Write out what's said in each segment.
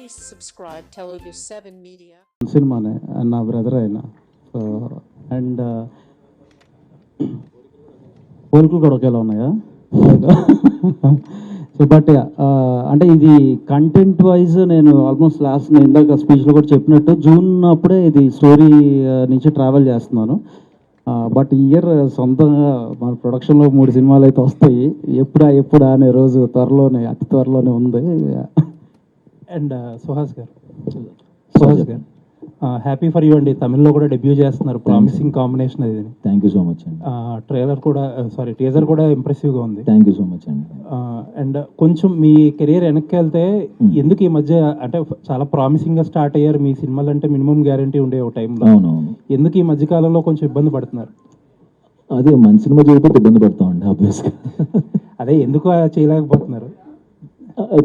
Please subscribe Telugu 7 Media. సినిమానే and నా brother అయినా సో అండ్ పోలికలు కూడా ఒకేలా ఉన్నాయా సో బట్ అంటే ఇది కంటెంట్ వైజ్ నేను ఆల్మోస్ట్ లాస్ట్ నేను ఇందాక స్పీచ్లో కూడా చెప్పినట్టు జూన్ అప్పుడే ఇది స్టోరీ నుంచి ట్రావెల్ చేస్తున్నాను. బట్ ఇయర్ సొంతంగా మన ప్రొడక్షన్లో 3 సినిమాలు అయితే వస్తాయి. ఎప్పుడా అనే రోజు అతి త్వరలోనే ఉంది. అండ్ సుహాస్ గారు హ్యాపీ ఫర్ యూ అండి. తమిళ్లో కూడా డెబ్యూ చేస్తున్నారు. ప్రామిసింగ్ కాంబినేషన్ అది. థ్యాంక్ యూ సో మచ్ అండి. ట్రైలర్ కూడా టీజర్ కూడా ఇంప్రెసివ్గా ఉంది. థ్యాంక్ యూ సో మచ్ అండి. అండ్ కొంచెం మీ కెరీర్ వెనక్కి వెళ్తే ఎందుకు ఈ మధ్య అంటే చాలా ప్రామిసింగ్గా స్టార్ట్ అయ్యారు మీ సినిమాలు అంటే మినిమం గ్యారంటీ ఉండే ఒక టైంలో. అవునవును. ఎందుకు ఈ మధ్య కాలంలో కొంచెం ఇబ్బంది పడుతున్నారు? అదే మంచి సినిమా చేయకపోతే ఇబ్బంది పడతామండి ఆబ్వియస్గా. అదే ఎందుకు చేయలేకపోతున్నారు?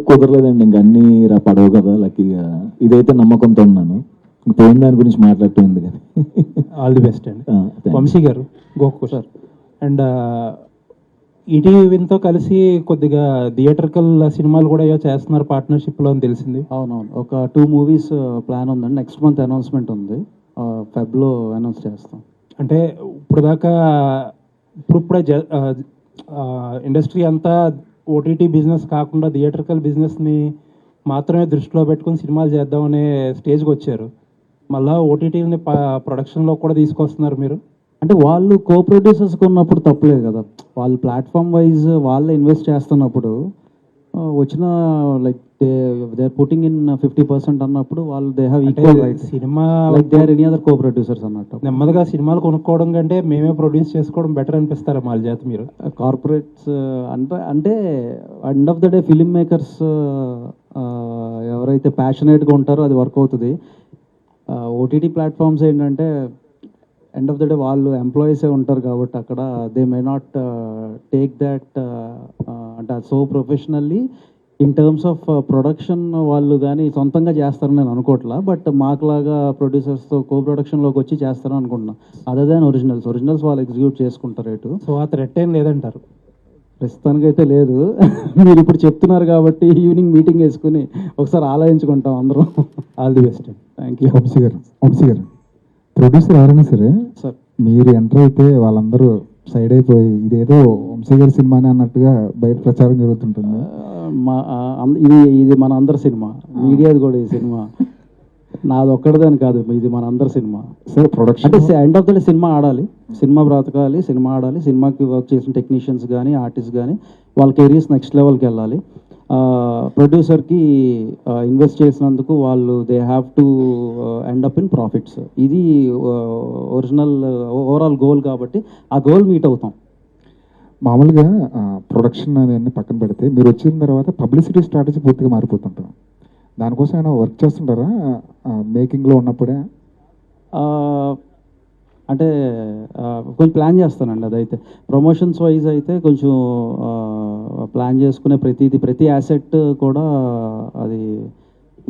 కుదరలేదండి. ఇంక అన్నీ పడవు కదా లక్కీగా. ఇదైతే నమ్మకంతో ఉన్నాను. పోయిన దాని గురించి మాట్లాడుతుంది కానీ. ఆల్ ది బెస్ట్ అండి. వంశీ గారు గోకు సార్ అండ్ ఈటీవీతో కలిసి కొద్దిగా థియేటర్కల్ సినిమాలు కూడా ఏవో చేస్తున్నారు పార్ట్నర్షిప్లో అని తెలిసింది. అవునవును, ఒక 2 మూవీస్ ప్లాన్ ఉందండి. నెక్స్ట్ మంత్ అనౌన్స్మెంట్ ఉంది. ఫెబ్లో అనౌన్స్ చేస్తాం. అంటే ఇప్పుడే ఇండస్ట్రీ అంతా ఓటీటీ బిజినెస్ కాకుండా థియేటర్కల్ బిజినెస్ని మాత్రమే దృష్టిలో పెట్టుకుని సినిమాలు చేద్దామనే స్టేజ్కి వచ్చారు. మళ్ళీ ఓటీటీని ప్రొడక్షన్లో కూడా తీసుకొస్తున్నారు మీరు. అంటే వాళ్ళు కో ప్రొడ్యూసర్స్ ఉన్నప్పుడు తప్పలేదు కదా. వాళ్ళు ప్లాట్ఫామ్ వైజ్ వాళ్ళే ఇన్వెస్ట్ చేస్తున్నప్పుడు వచ్చిన like they are putting in 50% అన్నప్పుడు వాళ్ళు they have equal rights. Cinema like they are any other co producers అన్నట్టు. నెమ్మదిగా సినిమాలు కొనుక్కోవడం కంటే మేమే ప్రొడ్యూస్ చేసుకోవడం బెటర్ అనిపిస్తారా వాళ్ళ చేత మీరు? కార్పొరేట్స్ అంటే end of the day film makers ఎవరైతే ప్యాషనేట్గా ఉంటారో అది వర్క్ అవుతుంది. ఓటీటీ ప్లాట్ఫామ్స్ ఏంటంటే ఎండ్ ఆఫ్ ద డే వాళ్ళు ఎంప్లాయీసే ఉంటారు కాబట్టి అక్కడ they may not take that అంటే so professionally in terms of production వాళ్ళు కానీ సొంతంగా చేస్తారని నేను అనుకోవట్లా. బట్ మాకులాగా ప్రొడ్యూసర్స్తో కో ప్రొడక్షన్లోకి వచ్చి చేస్తారని అనుకుంటున్నాను. అదర్ దాన్ ఒరిజినల్స్ వాళ్ళు ఎగ్జిక్యూట్ చేసుకుంటారు రేటు. సో ఆ థ్రెట్ ఏం లేదంటారు? ప్రస్తుతానికైతే లేదు. మీరు ఇప్పుడు చెప్తున్నారు కాబట్టి ఈవినింగ్ మీటింగ్ వేసుకుని ఒకసారి ఆలోచించుకుంటాం అందరం. All the best. Thank you. Vamshi గారు ప్రొడ్యూసర్ ఎవరైనా సరే సార్ మీరు ఎంటర్ అయితే వాళ్ళందరూ సైడ్ అయిపోయి ఇదేదో వంశీ గారి సినిమానే అన్నట్టుగా బయట ప్రచారం జరుగుతుంటుంది. ఇది మన అందరి సినిమా. మీడియాది కూడా ఈ సినిమా నాది ఒక్కడిదని కాదు, ఇది మన అందరి సినిమా. సార్ ప్రొడక్షన్ అంటే end of the day cinema ఆడాలి, సినిమా బ్రతకాలి, సినిమా ఆడాలి. సినిమాకి వర్క్ చేసిన టెక్నీషియన్స్ కానీ ఆర్టిస్ట్ కానీ వాళ్ళ కెరీర్స్ నెక్స్ట్ లెవెల్కి వెళ్ళాలి. ప్రొడ్యూసర్కి ఇన్వెస్ట్ చేసినందుకు వాళ్ళు they have to end up in profits. ఇది ఒరిజినల్ ఓవరాల్ గోల్ కాబట్టి ఆ గోల్ మీట్ అవుతాం. మామూలుగా ప్రొడక్షన్ అవన్నీ పక్కన పెడితే మీరు వచ్చిన తర్వాత పబ్లిసిటీ స్ట్రాటజీ పూర్తిగా మారిపోతుంటాం. దానికోసం ఏమైనా వర్క్ చేస్తుంటారా మేకింగ్లో ఉన్నప్పుడే? అంటే కొంచెం ప్లాన్ చేస్తానండి. అదైతే ప్రమోషన్స్ వైజ్ అయితే కొంచెం ప్లాన్ చేసుకునే ప్రతి యాసెట్ కూడా అది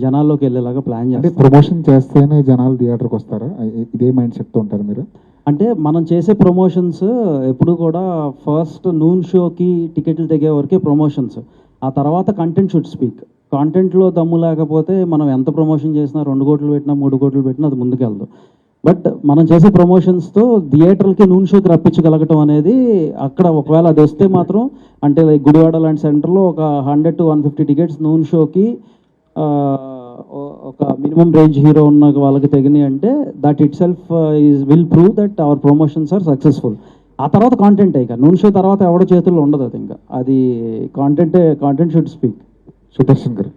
జనాల్లోకి వెళ్ళేలాగా ప్లాన్ అంటే చేస్తాం. ప్రమోషన్ చేస్తేనే జనాలు థియేటర్కి వస్తారా? ఇదే మైండ్ సెట్తో ఉంటారు మీరు? అంటే మనం చేసే ప్రమోషన్స్ ఎప్పుడు కూడా ఫస్ట్ నూన్ షోకి టికెట్లు తెగే వరకే ప్రమోషన్స్. ఆ తర్వాత కంటెంట్ షుడ్ స్పీక్. కాంటెంట్లో దమ్ము లేకపోతే మనం ఎంత ప్రమోషన్ చేసినా 2 కోట్లు పెట్టినా 3 కోట్లు పెట్టినా అది ముందుకెళ్దు. బట్ మనం చేసే ప్రమోషన్స్తో థియేటర్కి నూన్ షోకి రప్పించగలగటం అనేది అక్కడ ఒకవేళ అది వస్తే మాత్రం అంటే లైక్ గుడివాడ లాంటి సెంటర్లో ఒక 100 to 150 టికెట్స్ నూన్ షోకి ఒక మినిమం రేంజ్ హీరో ఉన్న వాళ్ళకి తెగినాయి అంటే that itself will prove that our promotions are successful. ఆ తర్వాత కాంటెంట్ ఇక నూన్ షో తర్వాత ఎవడో చేతుల్లో ఉండదు. అది ఇంకా అది కాంటెంట్ షుడ్ స్పీక్. సుదర్శన్ గారు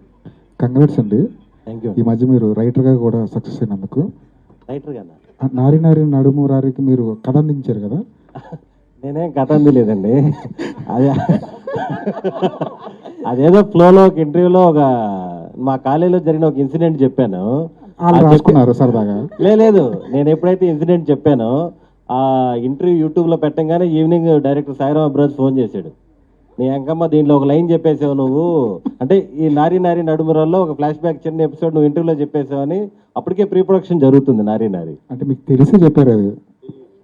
కంగ్రాట్స్ అండి. Thank you. ఈ మధ్య మీరు రైటర్గా కూడా సక్సెస్ అయినందుకు. రైటర్ కదా. నారి నడుము రారికి మీరు కథ అందించారు కదా? నేనేం కథ అందిలేదండి. అదేదో ఫ్లోలో ఒక ఇంటర్వ్యూలో మా కాలేజీలో జరిగిన ఒక ఇన్సిడెంట్ చెప్పాను. రాసుకున్నారు సరదాగా? లేదు, నేను ఎప్పుడైతే ఇన్సిడెంట్ చెప్పానో ఆ ఇంటర్వ్యూ యూట్యూబ్లో పెట్టంగానే evening director Sairam Abraj phone చేశాడు. నీ అంకమ్మ దీంట్లో ఒక లైన్ చెప్పేసావు నువ్వు, అంటే ఈ నారి నడుమురాల్లో ఒక ఫ్లాష్ బ్యాక్ చిన్న ఎపిసోడ్ నువ్వు ఇంటర్వ్యూలో చెప్పేసావు అని. అప్పటికే ప్రీ ప్రొడక్షన్ జరుగుతుంది నారి. అంటే మీకు తెలిసి చెప్పారు అది?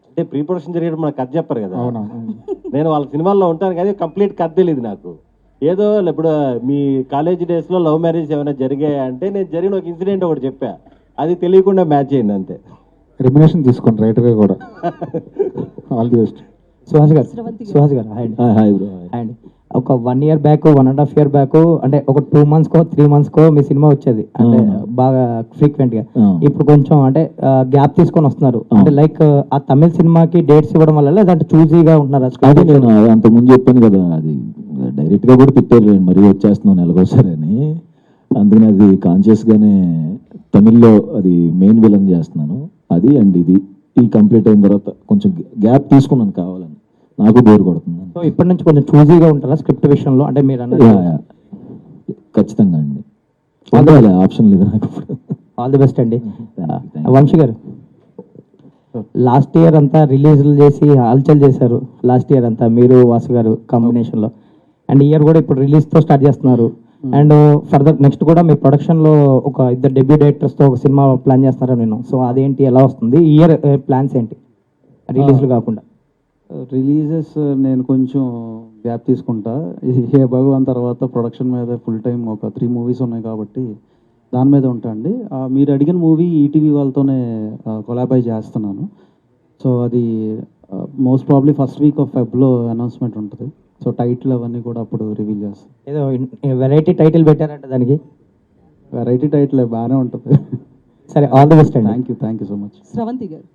అంటే ప్రీ ప్రొడక్షన్ జరిగేటప్పుడు మనకు కథ చెప్పారు కదా. అవునా? నేను వాళ్ళ సినిమాల్లో ఉంటాను కానీ కంప్లీట్ కథ తెలియదు నాకు. ఏదో ఇప్పుడు మీ కాలేజ్ డేస్లో లవ్ మ్యారేజ్ ఏమైనా జరిగాయా అంటే నేను జరిగిన ఒక ఇన్సిడెంట్ ఒకటి చెప్పా, అది తెలియకుండా మ్యాచ్ అయింది అంతే. రెమ్యునేషన్ తీసుకోండి రైటర్గా కూడా. All the best. సుహాస్ గారు హాయ్ అండి. Hi bro. హాయ్ అండి. ఒక 1 year బ్యాక్ 1.5 year బ్యాక్ అంటే ఒక 2 months 3 months మీ సినిమా వచ్చేది అంటే బాగా ఫ్రీక్వెంట్ గా. ఇప్పుడు కొంచెం అంటే గ్యాప్ తీసుకొని వస్తున్నారు అంటే లైక్ ఆ తమిళ సినిమాకి డేట్స్ ఇవ్వడం వల్ల లేదంటే చూజీగా ఉంటున్నారు. అదే నేను అంతకుముందు చెప్పాను కదా, అది డైరెక్ట్ గా కూడా తిట్టారు మరీ వచ్చేస్తున్నాను నెలకోసారి అని. అందుకని అది కాన్షియస్ గానే తమిళ్లో అది మెయిన్ విలన్ చేస్తున్నాను అది. అండ్ ఇది ఈ కంప్లీట్ అయిన తర్వాత కొంచెం గ్యాప్ తీసుకున్నాను కావాలని, నాకు బోర్ కొడుతుంది. సో ఇప్పటి నుంచి కొంచెం చూజీగా ఉంటారా స్క్రిప్ట్ విషయంలో అంటే మీరు అన్నది? ఖచ్చితంగా అండి, ఉండాలి, ఆప్షన్ లేదు నాకు. ఆల్ ది బెస్ట్ అండి. వంశీ గారు, లాస్ట్ ఇయర్ అంతా రిలీజ్లు చేసి హల్చల్ చేశారు. లాస్ట్ ఇయర్ అంతా మీరు వాసు గారు కాంబినేషన్లో, అండ్ ఇయర్ కూడా ఇప్పుడు రిలీజ్తో స్టార్ట్ చేస్తున్నారు. అండ్ ఫర్దర్ నెక్స్ట్ కూడా మీ ప్రొడక్షన్లో ఒక 2 డెబ్యూ డైరెక్టర్స్తో ఒక సినిమా ప్లాన్ చేస్తున్నారా నేను? సో అదేంటి, ఎలా వస్తుంది ఇయర్ ప్లాన్స్ ఏంటి రిలీజ్లు కాకుండా? రిలీజెస్ నేను కొంచెం గ్యాప్ తీసుకుంటా. హే భగవాన్ తర్వాత ప్రొడక్షన్ మీద ఫుల్ టైం ఒక 3 movies ఉన్నాయి కాబట్టి దాని మీద ఉంటా అండి. మీరు అడిగిన మూవీ ఈటీవీ వాళ్ళతోనే కొలాబై చేస్తున్నాను. సో అది most probably first week of ఫెబ్లో అనౌన్స్మెంట్ ఉంటుంది. సో టైటిల్ అవన్నీ కూడా అప్పుడు రివీల్ చేస్తాం. ఏదో వెరైటీ టైటిల్ పెట్టారంట దానికి? వెరైటీ టైటిల్ బాగానే ఉంటుంది. సరే, ఆల్ ది బెస్ట్ అండి. Thank you so much. Sravanthi గారు,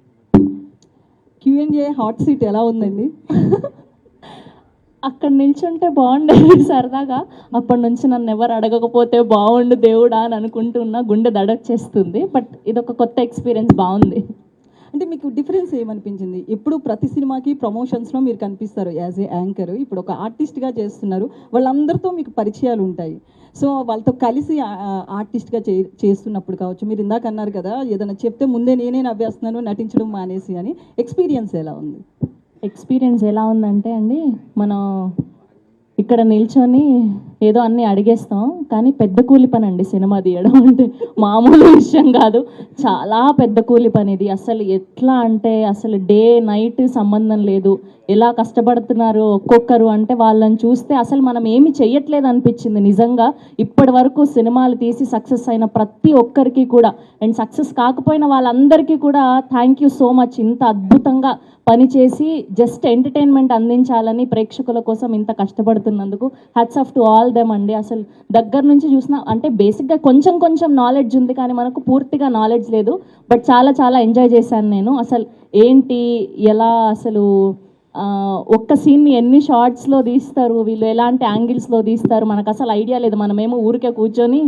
Q&A హాట్ సీట్ ఎలా ఉందండి? అక్కడ నిల్చుంటే బాగుండేది సరదాగా. అప్పటి నుంచి నన్ను ఎవరు అడగకపోతే బాగుండు దేవుడా అని అనుకుంటున్నా, గుండె దడొచ్చేస్తుంది. బట్ ఇదొక కొత్త ఎక్స్పీరియన్స్, బాగుంది. అంటే మీకు డిఫరెన్స్ ఏమనిపించింది? ఎప్పుడు ప్రతి సినిమాకి ప్రమోషన్స్లో మీరు కనిపిస్తారు యాజ్ ఏ యాంకర్, ఇప్పుడు ఒక ఆర్టిస్ట్గా చేస్తున్నారు, వాళ్ళందరితో మీకు పరిచయాలు ఉంటాయి. సో వాళ్ళతో కలిసి ఆర్టిస్ట్గా చేస్తున్నప్పుడు కావచ్చు, మీరు ఇందాక అన్నారు కదా ఏదైనా చెప్తే ముందే నేనే నవ్వేస్తున్నాను నటించడం మానేసి అని, ఎక్స్పీరియన్స్ ఎలా ఉంది? ఎక్స్పీరియన్స్ ఎలా ఉందంటే అండి, మనం ఇక్కడ నిల్చొని ఏదో అన్నీ అడిగేస్తాం, కానీ పెద్ద కూలి పని అండి సినిమా తీయడం అంటే, మామూలు విషయం కాదు. చాలా పెద్ద కూలి పని ఇది. అసలు ఎట్లా అంటే అసలు డే నైట్ సంబంధం లేదు, ఎలా కష్టపడుతున్నారు ఒక్కొక్కరు అంటే వాళ్ళని చూస్తే అసలు మనం ఏమి చెయ్యట్లేదు అనిపించింది నిజంగా. ఇప్పటి వరకు సినిమాలు తీసి సక్సెస్ అయిన ప్రతి ఒక్కరికి కూడా, అండ్ సక్సెస్ కాకపోయిన వాళ్ళందరికీ కూడా థ్యాంక్ యూ సో మచ్. ఇంత అద్భుతంగా పనిచేసి జస్ట్ ఎంటర్టైన్మెంట్ అందించాలని ప్రేక్షకుల కోసం ఇంత కష్టపడుతున్నందుకు hats off to all them అండి. అసలు దగ్గర నుంచి చూసిన అంటే బేసిక్గా కొంచెం నాలెడ్జ్ ఉంది, కానీ మనకు పూర్తిగా నాలెడ్జ్ లేదు. బట్ చాలా ఎంజాయ్ చేశాను నేను. అసలు ఏంటి ఎలా అసలు ఒక్క సీన్ని ఎన్ని షార్ట్స్లో తీస్తారు వీళ్ళు, ఎలాంటి యాంగిల్స్లో తీస్తారు, మనకు అసలు ఐడియా లేదు. మనమేమో ఊరికే కూర్చొని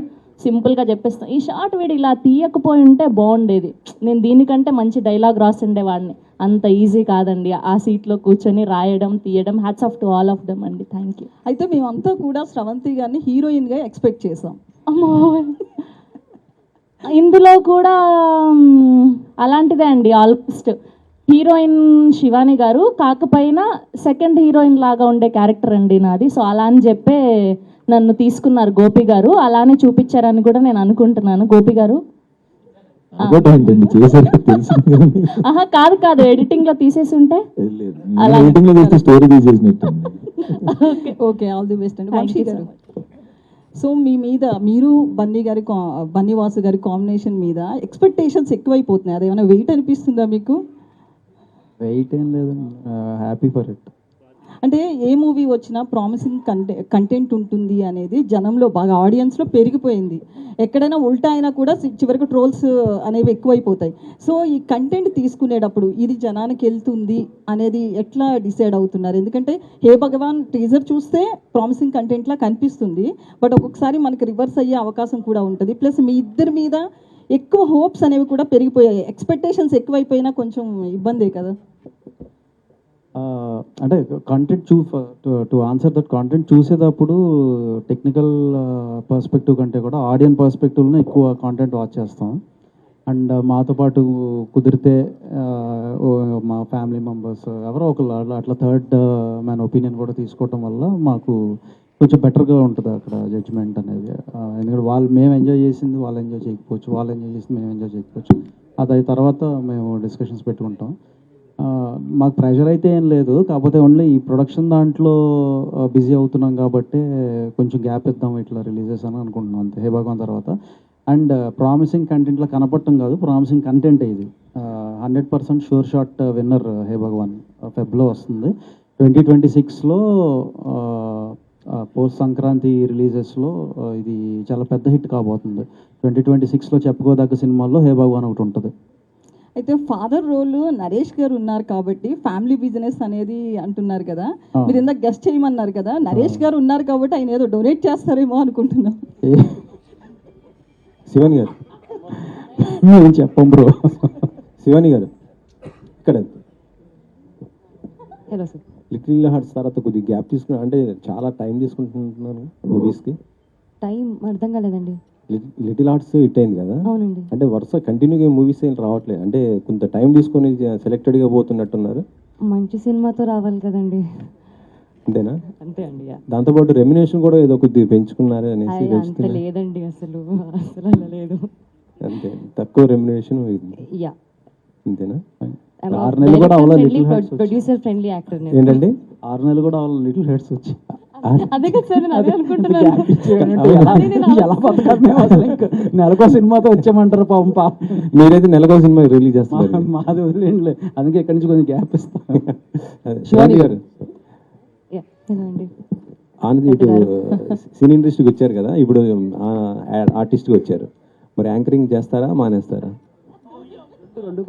సింపుల్గా చెప్పేస్తాం. ఈ షార్ట్ వీడు ఇలా తీయకపోయి ఉంటే బాగుండేది, నేను దీనికంటే మంచి డైలాగ్ రాసిండేవాడిని. అంత ఈజీ కాదండి ఆ సీట్లో కూర్చొని రాయడం తీయడం. Hats off to all of them అండి. Thank you. అయితే మేమంతా కూడా స్రవంతి గారిని హీరోయిన్గా ఎక్స్పెక్ట్ చేసాం. అమ్మో, ఇందులో కూడా అలాంటిదే అండి. ఆల్మోస్ట్ హీరోయిన్ శివాని గారు కాకపోయినా సెకండ్ హీరోయిన్ లాగా ఉండే క్యారెక్టర్ అండి నాది. సో అలా అని చెప్పే నన్ను తీసుకున్నారు గోపి గారు, అలానే చూపించారని కూడా నేను అనుకుంటున్నాను. గోపి గారు ఆహా కాదు, ఎడిటింగ్ లో తీసేసి ఉంటే స్టోరీ తీసేసినట్టు. ఓకే, ఆల్ ది బెస్ట్ అండి. వంశీ గారు, సో మీ మీద మీరు బన్నీ వాసు గారి కాంబినేషన్ మీద ఎక్స్పెక్టేషన్స్ ఎక్కువైపోతున్నాయి, అదేమైనా వెయిట్ అనిపిస్తుందా మీకు? వెయిట్ ఏం లేదండి, హ్యాపీ ఫర్ ఇట్. అంటే ఏ మూవీ వచ్చినా ప్రామిసింగ్ కంటెంట్ ఉంటుంది అనేది జనంలో బాగా ఆడియన్స్లో పెరిగిపోయింది. ఎక్కడైనా ఉల్టా అయినా కూడా చివరికి ట్రోల్స్ అనేవి ఎక్కువైపోతాయి. సో ఈ కంటెంట్ తీసుకునేటప్పుడు ఇది జనానికి వెళ్తుంది అనేది ఎట్లా డిసైడ్ అవుతున్నారు? ఎందుకంటే హే భగవాన్ టీజర్ చూస్తే ప్రామిసింగ్ కంటెంట్లా కనిపిస్తుంది, బట్ ఒక్కొక్కసారి మనకి రివర్స్ అయ్యే అవకాశం కూడా ఉంటుంది. ప్లస్ మీ ఇద్దరి మీద ఎక్కువ హోప్స్ అనేవి కూడా పెరిగిపోయాయి, ఎక్స్పెక్టేషన్స్ ఎక్కువైపోయినా కొంచెం ఇబ్బందే కదా? అంటే content to answer that content చూసేటప్పుడు టెక్నికల్ పర్స్పెక్టివ్ కంటే కూడా ఆడియన్స్ పర్స్పెక్టివ్లో ఎక్కువ కాంటెంట్ వాచ్ చేస్తాం. అండ్ మాతో పాటు కుదిరితే మా ఫ్యామిలీ మెంబర్స్ ఎవరో ఒకళ్ళు అట్లా థర్డ్ మ్యాన్ ఒపీనియన్ కూడా తీసుకోవటం వల్ల మాకు కొంచెం బెటర్గా ఉంటుంది అక్కడ జడ్జ్మెంట్ అనేది. ఎందుకంటే మేము ఎంజాయ్ చేసింది వాళ్ళు ఎంజాయ్ చేయకపోవచ్చు, వాళ్ళు ఎంజాయ్ చేసింది మేము ఎంజాయ్ చేయకపోవచ్చు. అది తర్వాత మేము డిస్కషన్స్ పెట్టుకుంటాం. మాకు ప్రెషర్ అయితే ఏం లేదు, కాకపోతే ఓన్లీ ఈ ప్రొడక్షన్ దాంట్లో బిజీ అవుతున్నాం కాబట్టి కొంచెం గ్యాప్ ఇద్దాం ఇట్లా రిలీజెస్ అని అనుకుంటున్నాం అంతే హే భగవాన్ తర్వాత. అండ్ ప్రామిసింగ్ కంటెంట్లో కనపడటం కాదు, ప్రామిసింగ్ కంటెంట్ ఇది. 100% షూర్ షాట్ విన్నర్ హే భగవాన్ ఫెబ్లో వస్తుంది. 2026లో పోస్ట్ సంక్రాంతి రిలీజెస్లో ఇది చాలా పెద్ద హిట్ కాబోతుంది. 2026లో చెప్పుకోదగ్గ సినిమాల్లో హే భగవాన్ ఒకటి ఉంటుంది. అయితే ఫాదర్ రోల్ నరేష్ గారు ఉన్నారు కాబట్టి ఫ్యామిలీ బిజినెస్ అనేది అంటున్నారు కదా, మీరు ఇందాక గెస్ట్ చేయమన్నారు కదా, నరేష్ గారు ఉన్నారు కాబట్టి ఆయన ఏదో డొనేట్ చేస్తారేమో అనుకుంటున్నాం. శివాని గారు మేము చెప్పం బ్రో. శివాని గారు ఇక్కడ హలో సార్. లిటిల్ హార్ట్స్ తర్వాత కొద్దిగా గ్యాప్ తీసుకున్నా, అంటే చాలా టైం తీసుకుంటున్నాను మూవీస్కి. టైం అర్థం కాలేదండి. లిటిల్ హార్ట్స్ హిట్ అయింది కదా, అవునండి. అంటే వరుస కంటిన్యూగా మూవీస్ ఏం రావట్లేదు, అంటే కొంత టైం తీసుకొని సెలెక్టెడ్గా పోతున్నట్టున్నారు. మంచి సినిమాతో రావాలి కదండి. అంతేనా? అంతే అండి. దాంతోపాటు రెమ్యునేషన్ కూడా ఏదో కొద్దిగా పెంచుకున్నారు అనేసి అంత లేదండి, అసలు అలా లేదు. అంతే, తక్కువ రెమ్యునేషన్ యా. అంతేనా? 6 నెలలు కూడా అవ్వాలి little hearts. Producer friendly actor ఏంటంటే 6 నెలలు కూడా అవ్వాలి లిటిల్ హార్ట్స్ వచ్చి. అదే కదా సార్, నేను అదే అనుకుంటున్నాను. ఎలా బతకాలి మేము అసలు? ఇంకా నెలకో సినిమాతో వచ్చామంటారు పాపం. మీరైతే నెలకో సినిమా రిలీజ్ చేస్తారు. మాది వదిలేండి, అందుకే ఇక్కడి నుంచి కొంచెం గ్యాప్ ఇస్తాం. శివాని గారు అండి. ఆనంద్ ఇటు సినీ ఇండస్ట్రీకి వచ్చారు కదా, ఇప్పుడు ఆర్టిస్ట్గా వచ్చారు, మరి యాంకరింగ్ చేస్తారా మానేస్తారా?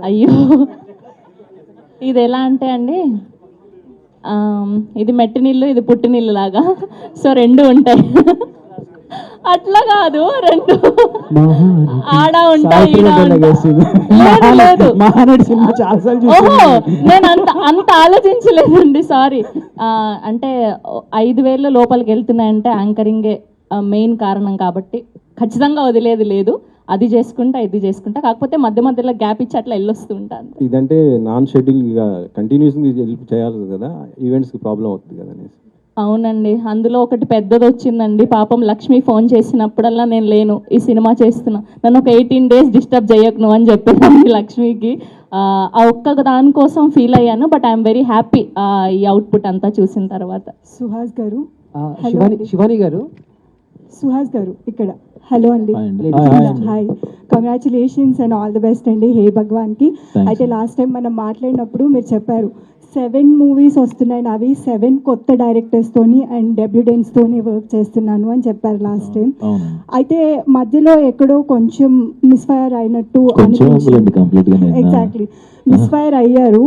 అయ్యో, ఇది ఎలా అంటే అండి, ఇది మెట్టి నీళ్ళు, ఇది పుట్టి నీళ్ళు లాగా, సో 2 ఉంటాయి. అట్లా కాదు, 2 ఆడ ఉంటాయి. ఓహో, నేను అంత ఆలోచించలేదండి, సారీ. అంటే 5,000 లోపలికి వెళ్తున్నాయంటే యాంకరింగే మెయిన్ కారణం కాబట్టి ఖచ్చితంగా వదిలేది లేదు. అది చేసుకుంటా, ఇది చేసుకుంటా, కాకపోతే మధ్య మధ్యలో గ్యాప్ ఇచ్చి అట్లా వెళ్ళొస్తూ ఉంటాను. ఇదంటే నాన్ షెడ్యూల్ కంటిన్యూస్గా చేయాలి కదా, ఈవెంట్స్కి ప్రాబ్లం అవుతుంది కదా అనేసి. అవునండి, అందులో ఒకటి పెద్దది వచ్చిందండి. పాపం లక్ష్మి ఫోన్ చేసినప్పుడల్లా నేను లేను, ఈ సినిమా చేస్తున్నా, నన్ను ఒక 18 days డిస్టర్బ్ చేయకు నువ్వు అని చెప్పేదాన్ని లక్ష్మికి. ఆ ఒక్క దానికోసం ఫీల్ అయ్యాను, బట్ ఐఎమ్ వెరీ హ్యాపీ ఈ అవుట్పుట్ అంతా చూసిన తర్వాత. సుహాస్ గారు, శివాని గారు, సుహాస్ గారు ఇక్కడ. హలో అండి, hi, congratulations and all the best అండి హే భగవాన్కి. అయితే లాస్ట్ టైం మనం మాట్లాడినప్పుడు మీరు చెప్పారు 7 movies వస్తున్నాయి, అవి 7 కొత్త డైరెక్టర్స్తోని అండ్ డెబ్యూటెంట్స్తోని వర్క్ చేస్తున్నాను అని చెప్పారు లాస్ట్ టైం. అయితే మధ్యలో ఎక్కడో కొంచెం మిస్ఫైర్ అయినట్టు ఎగ్జాక్ట్లీ మిస్ఫైర్ అయ్యారు.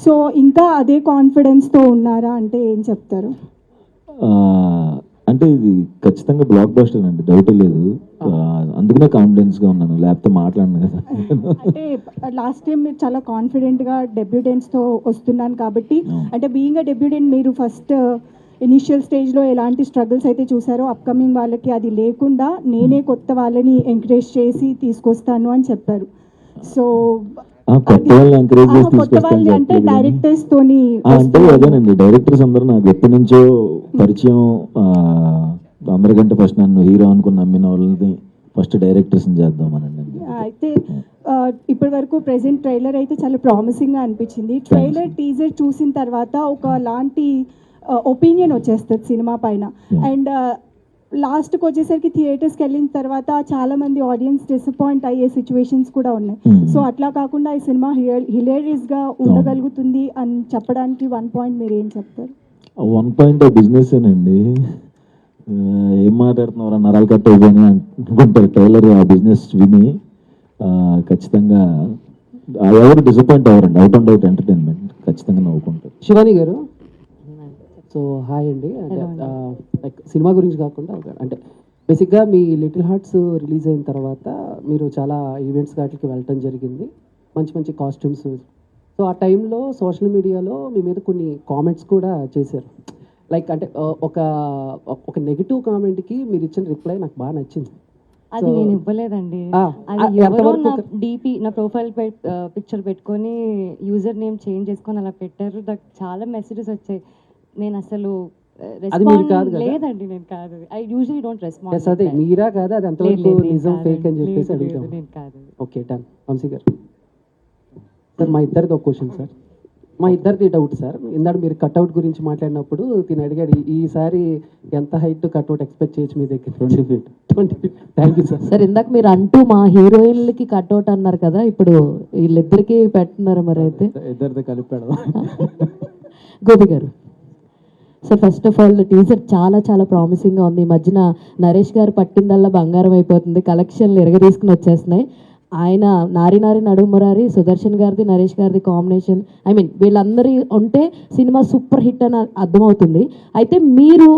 సో ఇంకా అదే కాన్ఫిడెన్స్తో ఉన్నారా అంటే ఏం చెప్తారు? అంటే ఇది ఖచ్చితంగా బ్లాక్ బస్టర్ అండి, డౌట్ లేదు. అందుకనే కాన్ఫిడెన్స్గా ఉన్నాను, లేకపోతే మాట్లాడను కదా. అంటే లాస్ట్ టైం మీరు చాలా కాన్ఫిడెంట్గా డెబ్యూటెంట్స్తో వస్తున్నాను కాబట్టి, అంటే బీయింగ్ అ డెబ్యూటెంట్ మీరు ఫస్ట్ ఇనిషియల్ స్టేజ్లో ఎలాంటి స్ట్రగుల్స్ అయితే చూసారో అప్కమింగ్ వాళ్ళకి అది లేకుండా నేనే కొత్త వాళ్ళని ఎంకరేజ్ చేసి తీసుకొస్తాను అని చెప్పారు. సో కొత్త వాళ్ళని అంటే డైరెక్టర్స్ తోని అంటే అదేనండి, డైరెక్టర్స్ అందరూ నాకు ఎప్పటి నుంచో పరిచయం. అందరికంటే ఫస్ట్ నన్ను హీరో అనుకుని నమ్మిన వాళ్ళని ఫస్ట్ డైరెక్టర్స్ చేద్దామనండి. అయితే ఇప్పటి వరకు ప్రెసెంట్ ట్రైలర్ అయితే చాలా ప్రామిసింగ్ గా అనిపించింది. ట్రైలర్ టీజర్ చూసిన తర్వాత ఒక లాంటి ఒపీనియన్ వచ్చేస్తుంది సినిమా పైన. అండ్ లాస్ట్కి వచ్చేసరికి థియేటర్స్కి వెళ్ళిన తర్వాత చాలా మంది ఆడియన్స్ డిసప్పాయింట్ అయ్యే సిచ్యువేషన్స్ కూడా ఉన్నాయి. సో అట్లా కాకుండా ఈ సినిమా హిలేరియస్గా ఉండగలుగుతుంది అని చెప్పడానికి 1 point మీరు ఏం చెప్తారు? 1 point బిజినెస్ ఏనండి, ఏం మాట్లాడుతున్నారు నరాలు కట్టేదని అనుకుంటారు. ట్రైలర్ ఆ బిజినెస్ విని ఖచ్చితంగా ఎవరు డిసప్పాయింట్ అవ్వరండి. అవుట్ అండ్ అవుట్ ఎంటర్టైన్మెంట్, ఖచ్చితంగా నవ్వుకుంటారు. శివాని గారు, సో హాయ్ అండి. అంటే లైక్ సినిమా గురించి కాకుండా అంటే బేసిక్గా మీ లిటిల్ హార్ట్స్ రిలీజ్ అయిన తర్వాత మీరు చాలా ఈవెంట్స్ వాటికి వెళ్ళటం జరిగింది, మంచి మంచి కాస్ట్యూమ్స్. సో ఆ టైంలో సోషల్ మీడియాలో మీ మీద కొన్ని కామెంట్స్ కూడా చేశారు. లైక్ అంటే ఒక నెగిటివ్ కామెంట్కి మీరు ఇచ్చిన రిప్లై నాకు బాగా నచ్చింది. అది నేను ఇవ్వలేదండి, అది ఎవరో నా డిపి నా ప్రొఫైల్ పిక్చర్ పెట్టుకొని యూజర్ నేమ్ చేంజ్ చేసుకొని అలా పెట్టారు. నాకు చాలా మెసేజెస్ వచ్చాయి. నేను అసలు లేదండి, నేను కాదు. I usually don't respond. అదే మీరా కాదు, అది ఎంతవరకు నిజం ఫేక్ అని చెప్పేసి అడుగుతాం. నేను కాదు. Okay done. వంశీ గారు సార్, మా ఇద్దరిది ఒక క్వశ్చన్ సార్. మా ఇద్దరిది డౌట్ సార్. ఇందాక మీరు కట్అవుట్ గురించి మాట్లాడినప్పుడు తిని అడిగాడు ఈసారి ఎంత హైట్ కట్అవుట్ ఎక్స్పెక్ట్ చేయొచ్చు మీ దగ్గర? 20 feet. 20 feet. Thank you sir. Sir ఇందాక మీరు అంటూ మా హీరోయిన్లకి కట్అవుట్ అన్నారు కదా, ఇప్పుడు వీళ్ళిద్దరికి పెట్టున్నారు మరి అయితే ఇద్దరితో కలిపి పెడదాం. గోపి గారు. So first of all teaser చాలా చాలా ప్రామిసింగ్గా ఉంది. ఈ మధ్యన నరేష్ గారు పట్టిందల్లా బంగారం అయిపోతుంది, కలెక్షన్లు ఎరగదీసుకుని వచ్చేస్తున్నాయి. ఆయన నారి నారి నడుమురారి, సుదర్శన్ గారిది నరేష్ గారిది కాంబినేషన్, ఐ మీన్ వీళ్ళందరి ఉంటే సినిమా సూపర్ హిట్ అని అర్థమవుతుంది. అయితే మీరు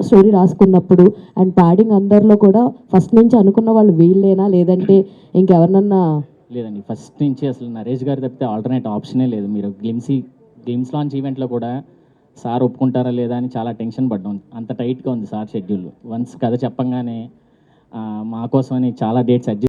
స్టోరీ రాసుకున్నప్పుడు అండ్ ప్యాడింగ్ అందరిలో కూడా ఫస్ట్ నుంచి అనుకున్న వాళ్ళు వీళ్ళేనా లేదంటే ఇంకెవరినన్నా? లేదండి, ఫస్ట్ నుంచి అసలు నరేష్ గారు తప్పితే ఆల్టర్నేట్ ఆప్షనే లేదు. మీరు గ్లిమ్స్ లాంచ్ ఈవెంట్లో కూడా సార్ ఒప్పుకుంటారా లేదా అని చాలా టెన్షన్ పడ్డాం, అంత టైట్గా ఉంది సార్ షెడ్యూల్. వన్స్ కథ చెప్పంగానే మా కోసమని చాలా డేట్స్ అడ్జస్ట్